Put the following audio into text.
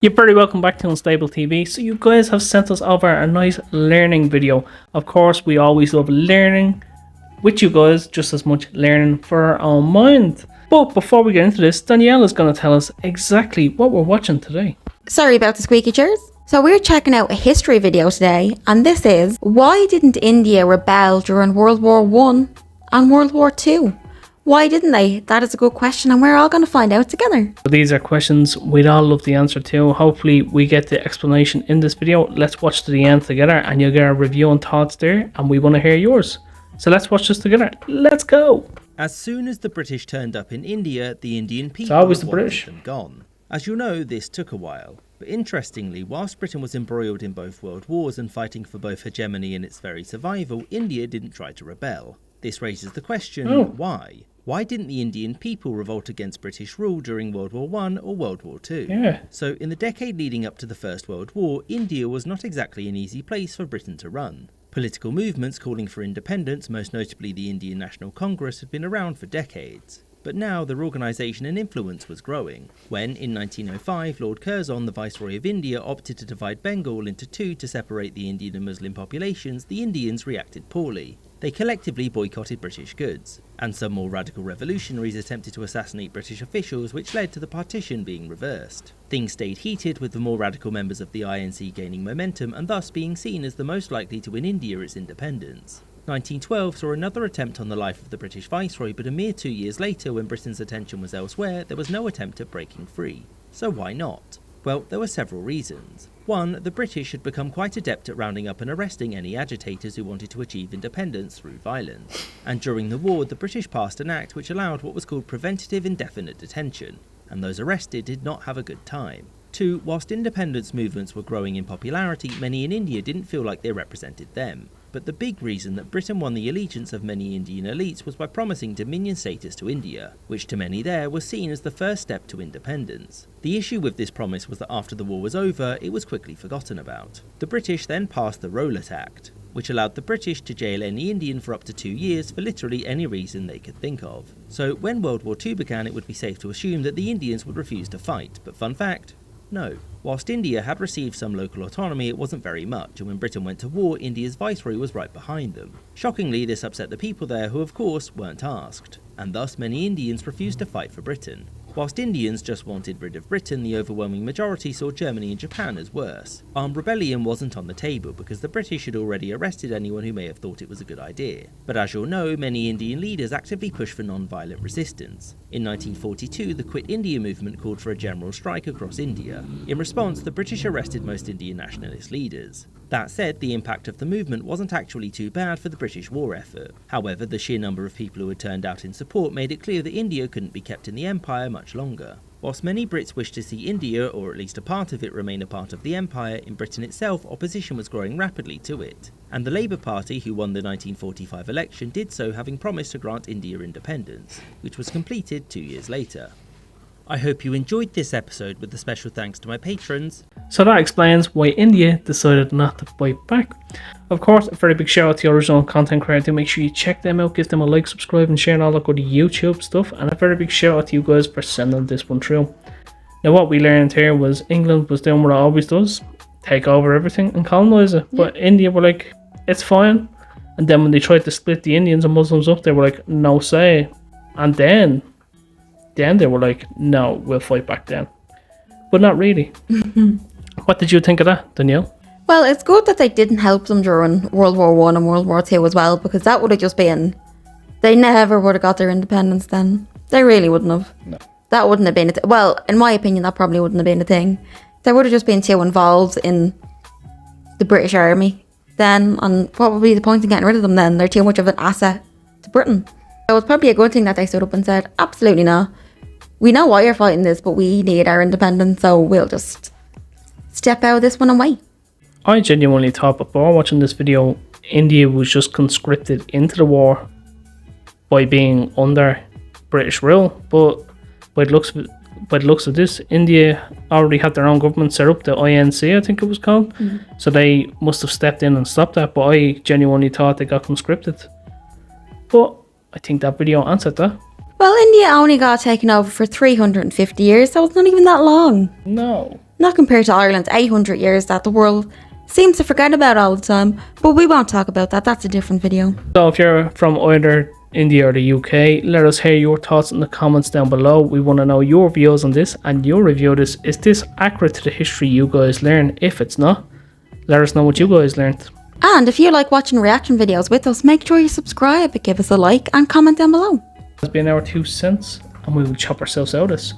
You're very welcome back to Unstable TV. So you guys have sent us over a nice learning video. Of course, we always love learning with you guys, just as much learning for our own mind. But before we get into this, Danielle is going to tell us exactly what we're watching today. Sorry about the squeaky chairs. So we're checking out a history video today, and this is, why didn't India rebel during World War I and World War II? Why didn't they? That is a good question, and we're all going to find out together. These are questions we'd all love the answer to. Hopefully we get the explanation in this video. Let's watch to the end together and you'll get a review and thoughts there, and we want to hear yours. So let's watch this together. Let's go! As soon as the British turned up in India, the Indian people always the wanted British. them gone. As you'll know, this took a while. But interestingly, whilst Britain was embroiled in both world wars and fighting for both hegemony and its very survival, India didn't try to rebel. This raises the question, why? Why didn't the Indian people revolt against British rule during World War I or World War II? Yeah. So in the decade leading up to the First World War, India was not exactly an easy place for Britain to run. Political movements calling for independence, most notably the Indian National Congress, had been around for decades. But now their organisation and influence was growing, when in 1905 Lord Curzon, the Viceroy of India, opted to divide Bengal into two to separate the Indian and Muslim populations. The Indians reacted poorly. They collectively boycotted British goods, and some more radical revolutionaries attempted to assassinate British officials, which led to the partition being reversed. Things stayed heated, with the more radical members of the INC gaining momentum and thus being seen as the most likely to win India its independence. 1912 saw another attempt on the life of the British Viceroy, but a mere 2 years later, when Britain's attention was elsewhere, there was no attempt at breaking free. So why not? Well, there were several reasons. One, the British had become quite adept at rounding up and arresting any agitators who wanted to achieve independence through violence. And during the war, the British passed an act which allowed what was called preventative indefinite detention, and those arrested did not have a good time. Two, whilst independence movements were growing in popularity, many in India didn't feel like they represented them. But the big reason that Britain won the allegiance of many Indian elites was by promising dominion status to India, which to many there was seen as the first step to independence. The issue with this promise was that after the war was over, it was quickly forgotten about. The British then passed the Rowlatt Act, which allowed the British to jail any Indian for up to 2 years for literally any reason they could think of. So when World War II began, it would be safe to assume that the Indians would refuse to fight, but fun fact, no. Whilst India had received some local autonomy, it wasn't very much, and when Britain went to war, India's viceroy was right behind them. Shockingly, this upset the people there, who of course weren't asked, and thus many Indians refused to fight for Britain. Whilst Indians just wanted rid of Britain, the overwhelming majority saw Germany and Japan as worse. Armed rebellion wasn't on the table because the British had already arrested anyone who may have thought it was a good idea. But as you'll know, many Indian leaders actively pushed for non-violent resistance. In 1942, the Quit India movement called for a general strike across India. In response, the British arrested most Indian nationalist leaders. That said, the impact of the movement wasn't actually too bad for the British war effort. However, the sheer number of people who had turned out in support made it clear that India couldn't be kept in the empire much longer. Whilst many Brits wished to see India, or at least a part of it, remain a part of the empire, in Britain itself opposition was growing rapidly to it. And the Labour Party, who won the 1945 election, did so having promised to grant India independence, which was completed 2 years later. I hope you enjoyed this episode, with a special thanks to my patrons. So that explains why India decided not to fight back. Of course, a very big shout out to the original content creator. Make sure you check them out, give them a like, subscribe and share and all that good YouTube stuff. And a very big shout out to you guys for sending this one through. Now what we learned here was England was doing what it always does, take over everything and colonise it. But India were like, it's fine. And then when they tried to split the Indians and Muslims up, they were like, no say. And then they were like, no, we'll fight back then. But not really. What did you think of that, Danielle? Well, it's good that they didn't help them during World War I and World War II as well, because that would have just been, they never would have got their independence then. They really wouldn't have. No. That wouldn't have been well, in my opinion, that probably wouldn't have been a thing. They would have just been too involved in the British Army then, and what would be the point in getting rid of them then? They're too much of an asset to Britain. It was probably a good thing that they stood up and said, absolutely not. We know why you're fighting this, but we need our independence, so we'll just step out of this one and wait. I genuinely thought before watching this video, India was just conscripted into the war by being under British rule. But by the looks of this, India already had their own government set up, the INC, I think it was called. So they must have stepped in and stopped that. But I genuinely thought they got conscripted. But I think that video answered that. Well, India only got taken over for 350 years, so it's not even that long. No. Not compared to Ireland's 800 years that the world seems to forget about all the time, but we won't talk about that, that's a different video. So if you're from either India or the UK, let us hear your thoughts in the comments down below. We want to know your views on this and your review of this. Is this accurate to the history you guys learn? If it's not, let us know what you guys learned. And if you like watching reaction videos with us, make sure you subscribe, give us a like and comment down below. It's been our 2 cents and we will chop ourselves out of this.